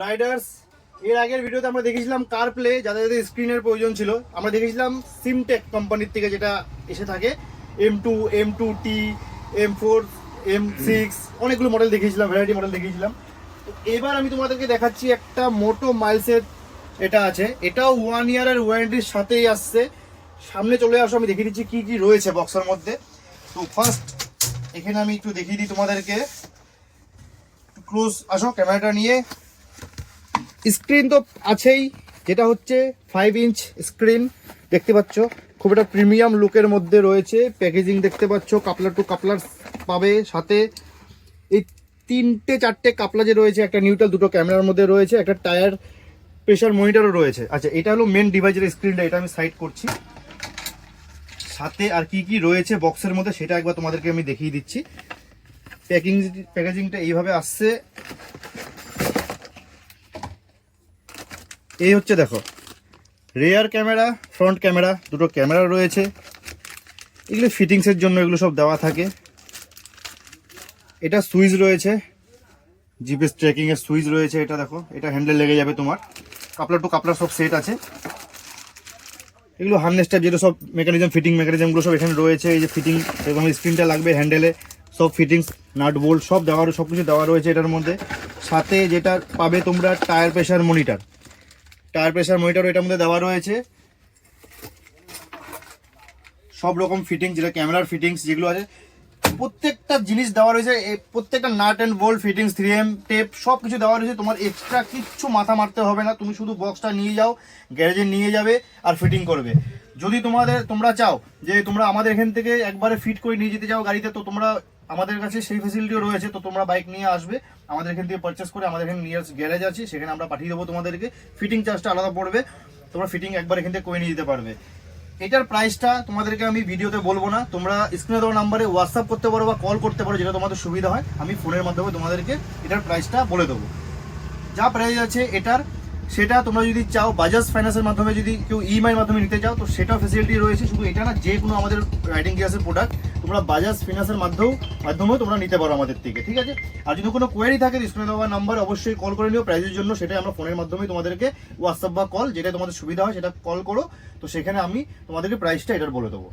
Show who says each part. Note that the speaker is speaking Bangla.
Speaker 1: রাইডার্স এর আগের ভিডিওতে আমরা দেখেছিলাম কার প্লে, যাদের যাদের স্ক্রিনের প্রয়োজন ছিল। আমরা দেখেছিলাম সিমটেক কোম্পানির থেকে যেটা এসে থাকে, M2, M2T, M4, M6 অনেকগুলো মডেল দেখিয়েছিলাম, ভ্যারাইটি মডেল দেখিয়েছিলাম। তো এবার আমি তোমাদেরকে দেখাচ্ছি একটা মোটো মাইলসের এটা আছে, এটাও 1 ইয়ারের ওয়ারেন্টির সাথেই আসছে। সামনে চলে আসো, আমি দেখিয়ে দিচ্ছি কি কি রয়েছে বক্সের মধ্যে। তো ফার্স্ট এখানে আমি একটু দেখিয়ে দিই তোমাদেরকে, ক্লোজ আসো ক্যামেরাটা নিয়ে। স্ক্রিন তো আছেই, যেটা হচ্ছে 5 ইঞ্চ স্ক্রিন দেখতে পাচ্ছ, খুব একটা প্রিমিয়াম লুকের মধ্যে রয়েছে। প্যাকেজিং দেখতে পাচ্ছ, কাপলার টু কাপলার পাবে সাথে। এই 3-4টে কাপলা যে রয়েছে, একটা নিউট্রাল, দুটো ক্যামেরার মধ্যে রয়েছে, একটা টায়ার প্রেশার মনিটরও রয়েছে। আচ্ছা, এটা হলো মেন ডিভাইসের স্ক্রিনটা, এটা আমি সাইড করছি। সাথে আর কি কি রয়েছে বক্সের মধ্যে সেটা একবার তোমাদেরকে আমি দেখিয়ে দিচ্ছি। প্যাকেজিংটা এইভাবে আসছে। এই হচ্ছে দেখো, রেয়ার ক্যামেরা, ফ্রন্ট ক্যামেরা, দুটো ক্যামেরা রয়েছে। এগুলো ফিটিংসের জন্য এগুলো সব দেওয়া থাকে। এটা সুইচ রয়েছে, জিপিএস ট্র্যাকিং এর সুইচ রয়েছে। এটা দেখো, এটা হ্যান্ডেল লেগে যাবে তোমার। কাপলার টু কাপলার সব সেট আছে। এগুলো হার্নেস টাইপ, যেটা সব মেকানিজম, ফিটিং মেকানিজমগুলো সব এখানে রয়েছে। এই যে ফিটিং এরকম স্ক্রিনটা লাগবে হ্যান্ডেলে, সব ফিটিংস, নাট বোল্ট সব দেওয়া, সব কিছু দেওয়া রয়েছে এটার মধ্যে। সাথে যেটা পাবে তোমরা tyre pressure monitor, tyre pressure monitor এটার মধ্যে দেওয়া রয়েছে। সব রকম ফিটিংস, যেটা ক্যামেরার ফিটিংস যেগুলো আছে প্রত্যেকটা জিনিস দেওয়া রয়েছে। প্রত্যেকটা nut and bolt fittings, 3M tape সব কিছু দেওয়া রয়েছে। তোমার এক্সট্রা কিচ্ছু মাথা মারতে হবে না, তুমি শুধু বক্সটা নিয়ে যাও, গ্যারেজে নিয়ে যাবে আর ফিটিং করবে। যদি তোমরা চাও যে তোমরা আমাদের এখান থেকে একবারে ফিট করে নিয়ে যেতে চাও গাড়িতে, তো তোমরা আমাদের কাছে সেই ফেসিলিটিও রয়েছে। তো তোমরা বাইক নিয়ে আসবে, আমাদের এখান থেকে পারচেস করে, আমাদের এখানে নিয়ার গ্যারেজ আছে, সেখানে আমরা পাঠিয়ে দেবো তোমাদেরকে। ফিটিং চার্জটা আলাদা পড়বে, তোমরা ফিটিং একবার এখান থেকে করে নিয়ে যেতে পারবে। এটার প্রাইসটা তোমাদেরকে আমি ভিডিওতে বলবো না, তোমরা স্ক্রিনে দেওয়া নাম্বারে হোয়াটসঅ্যাপ করতে পারো বা কল করতে পারো, যেটা তোমাদের সুবিধা হয়। আমি ফোনের মাধ্যমে তোমাদেরকে এটার প্রাইসটা বলে দেবো। যা প্রাইস আছে এটার, সেটা তোমরা যদি চাও বাজাজ ফাইন্যান্সের মাধ্যমে, যদি কেউ ইএমআই মাধ্যমে নিতে চাও, তো সেটাও ফেসিলিটি রয়েছে। শুধু এটা না, যে কোনো আমাদের রাইডিং গিয়ার্সের প্রোডাক্ট তোমরা বাজাজ ফাইন্যান্সের মাধ্যমেও তোমরা নিতে পারো আমাদের থেকে, ঠিক আছে। আর যদি কোনো কোয়েরি থাকে স্ক্রিনে দেওয়া নাম্বার অবশ্যই কল করে নিও প্রাইসের জন্য। সেটাই আমরা ফোনের মাধ্যমে তোমাদেরকে হোয়াটসঅ্যাপ বা কল, যেটা তোমাদের সুবিধা হয় সেটা কল করো, তো সেখানে আমি তোমাদেরকে প্রাইসটা এটার বলে দেবো।